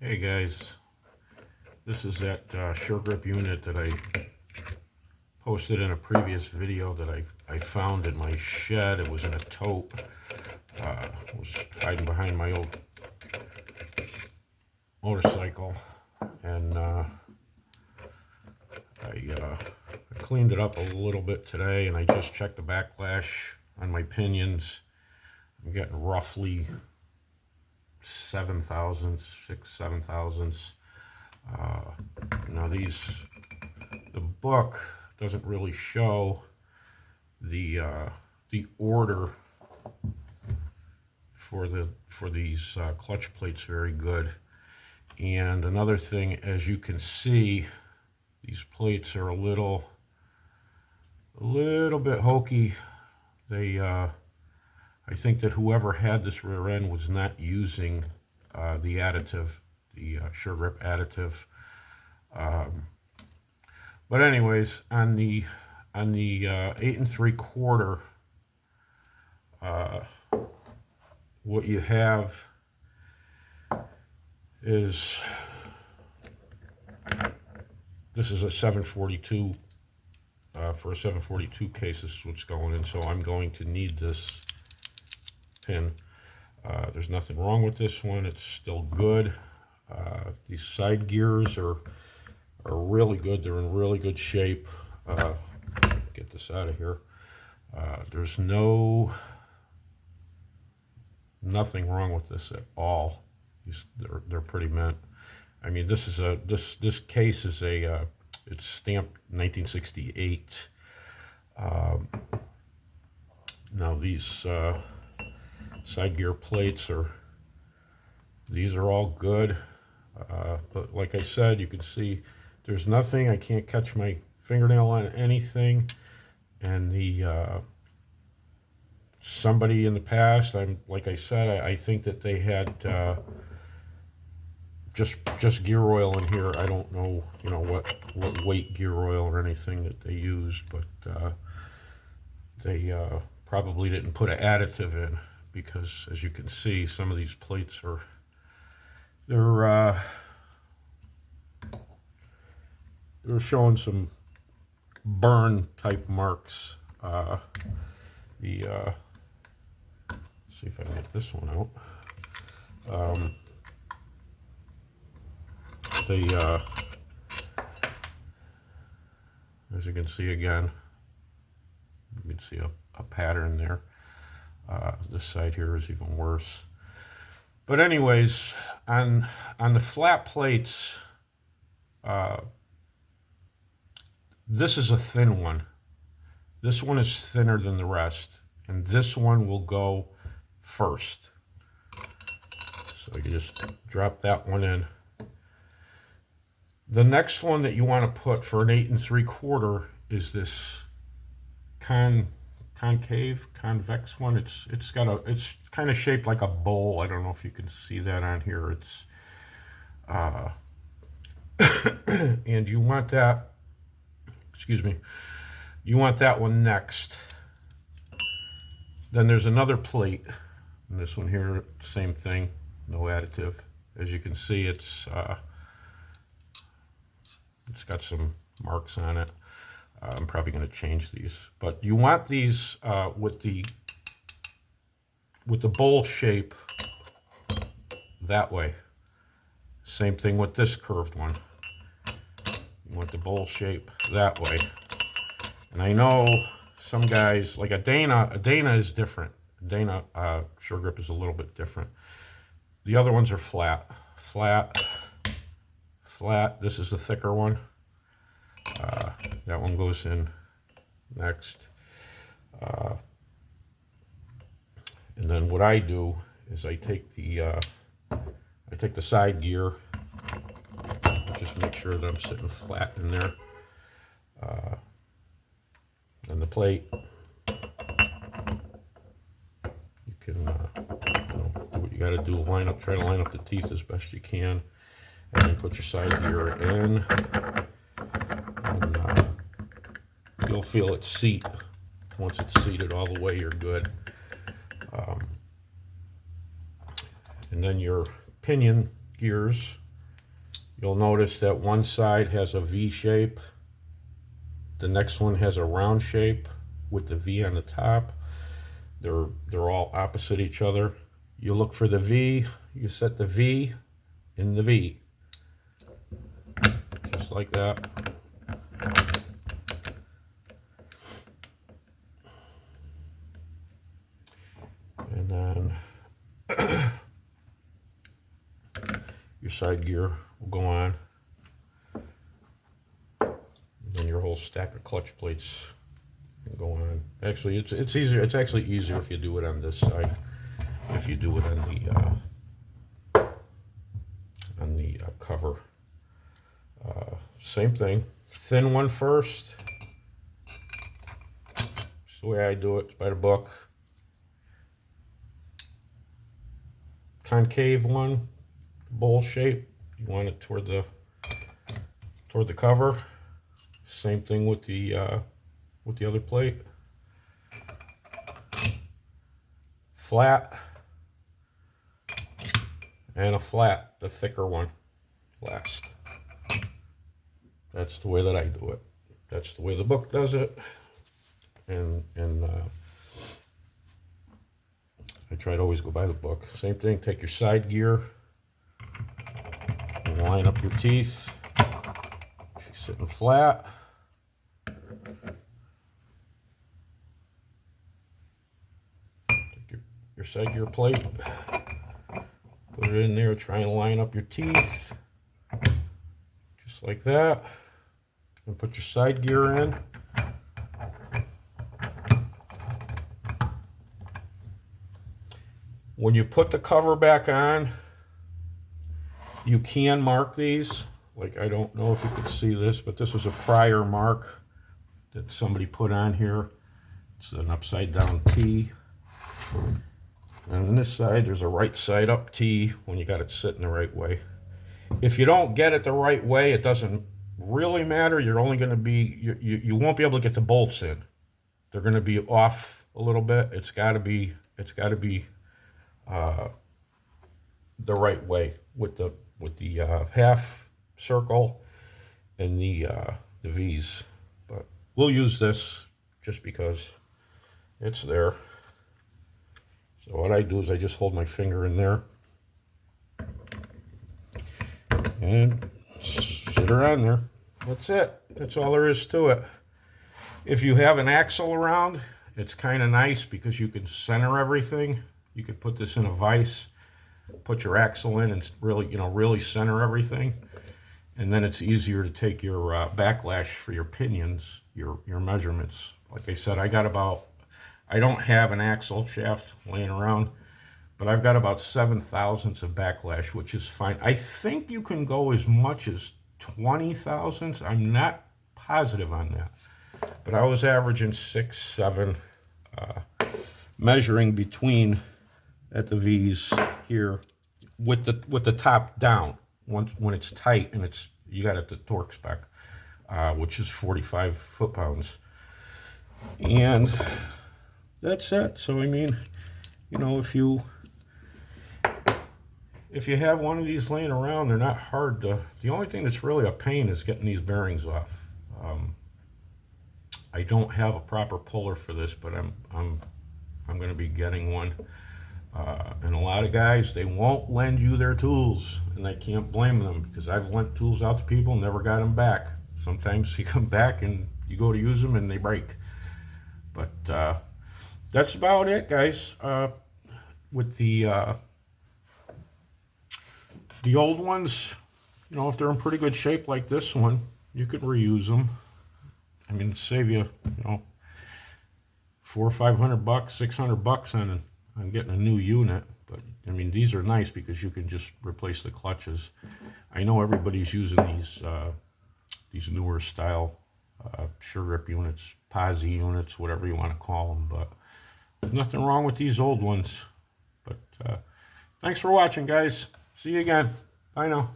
Hey guys, this is that sure grip unit that I posted in a previous video that I found in my shed. It was in a tote. It was hiding behind my old motorcycle, and I cleaned it up a little bit today, and I just checked the backlash on my pinions. I'm getting roughly 7 thousandths, 7 thousandths. Now the book doesn't really show the order for these clutch plates very good. And another thing, as you can see, these plates are a little bit hokey. I think that whoever had this rear end was not using the additive, the sure grip additive. But anyways, on the 8 3/4, what you have is, this is a 742, for a 742 case, this is what's going in, so I'm going to need this pin. There's nothing wrong with this one, it's still good. These side gears are really good, they're in really good shape. Get this out of here. There's nothing wrong with this at all. They're pretty mint. I mean, this case is it's stamped 1968. Now these side gear plates these are all good, but like I said, you can see there's nothing. I can't catch my fingernail on anything, and somebody in the past, like I said, I think that they had just gear oil in here. I don't know, what weight gear oil or anything that they used, but they probably didn't put an additive in, because as you can see, some of these plates they're showing some burn type marks. See if I can get this one out. As you can see again, you can see a pattern there. This side here is even worse. But anyways, on the flat plates, this is a thin one. This one is thinner than the rest, and this one will go first. So you just drop that one in. The next one that you want to put for an 8 3/4 is this convex one. It's kind of shaped like a bowl. I don't know if you can see that on here. It's and you want that, excuse me, you want that one next. Then there's another plate, and this one here, same thing, no additive. As you can see, it's got some marks on it. I'm probably going to change these, but you want these with the bowl shape that way. Same thing with this curved one. You want the bowl shape that way. And I know some guys, like a Dana is different. Dana sure grip is a little bit different. The other ones are flat. This is the thicker one. That one goes in next. And then what I do is I take the side gear, just make sure that I'm sitting flat in there. And the plate, you can do what you got to do. Try to line up the teeth as best you can, and then put your side gear in. And you'll feel it seat. Once it's seated all the way, you're good. And then your pinion gears, You'll notice that one side has a V shape. The next one has a round shape with the V on the top. They're all opposite each other. You look for the V, you set the V in the V. Just like that. And then your side gear will go on. And then your whole stack of clutch plates can go on. Actually, it's easier. It's actually easier if you do it on this side. If you do it on the cover. Same thing. Thin one first. Just the way I do it. It's by the book. Concave one, bowl shape. You want it toward the cover. Same thing with the other plate. Flat and a flat, the thicker one, last. That's the way that I do it. That's the way the book does it. And I try to always go by the book. Same thing, take your side gear and line up your teeth. She's sitting flat. Take your side gear plate, put it in there, try and line up your teeth. Just like that. And put your side gear in. When you put the cover back on, you can mark these. Like, I don't know if you could see this, but this was a prior mark that somebody put on here. It's an upside down T. And on this side, there's a right side up T when you got it sitting the right way. If you don't get it the right way, it doesn't really matter. You're only going to be, you won't be able to get the bolts in. They're going to be off a little bit. It's got to be the right way with the half circle and the V's. But we'll use this just because it's there. So what I do is I just hold my finger in there and sit her on there. That's it. That's all there is to it. If you have an axle around, it's kind of nice because you can center everything. You could put this in a vise, put your axle in, and really center everything. And then it's easier to take your backlash for your pinions, your measurements. Like I said, I don't have an axle shaft laying around, but I've got about 7 thousandths of backlash, which is fine. I think you can go as much as 20 thousandths. I'm not positive on that, but I was averaging 6, 7, measuring between at the V's here with the top down. When it's tight and you got it the torque spec, which is 45 foot-pounds, and that's it. So I mean, if you have one of these laying around, they're not hard to. The only thing that's really a pain is getting these bearings off. I don't have a proper puller for this, but I'm going to be getting one. And a lot of guys, they won't lend you their tools, and I can't blame them because I've lent tools out to people and never got them back. Sometimes you come back and you go to use them and they break. But that's about it, guys. With the old ones, if they're in pretty good shape like this one, you could reuse them. I mean, save you, $400 or $500, $600 on getting a new unit. But I mean, these are nice because you can just replace the clutches. I know everybody's using these newer style sure grip units, posi units, whatever you want to call them. But there's nothing wrong with these old ones. But thanks for watching, guys. See you again. Bye now.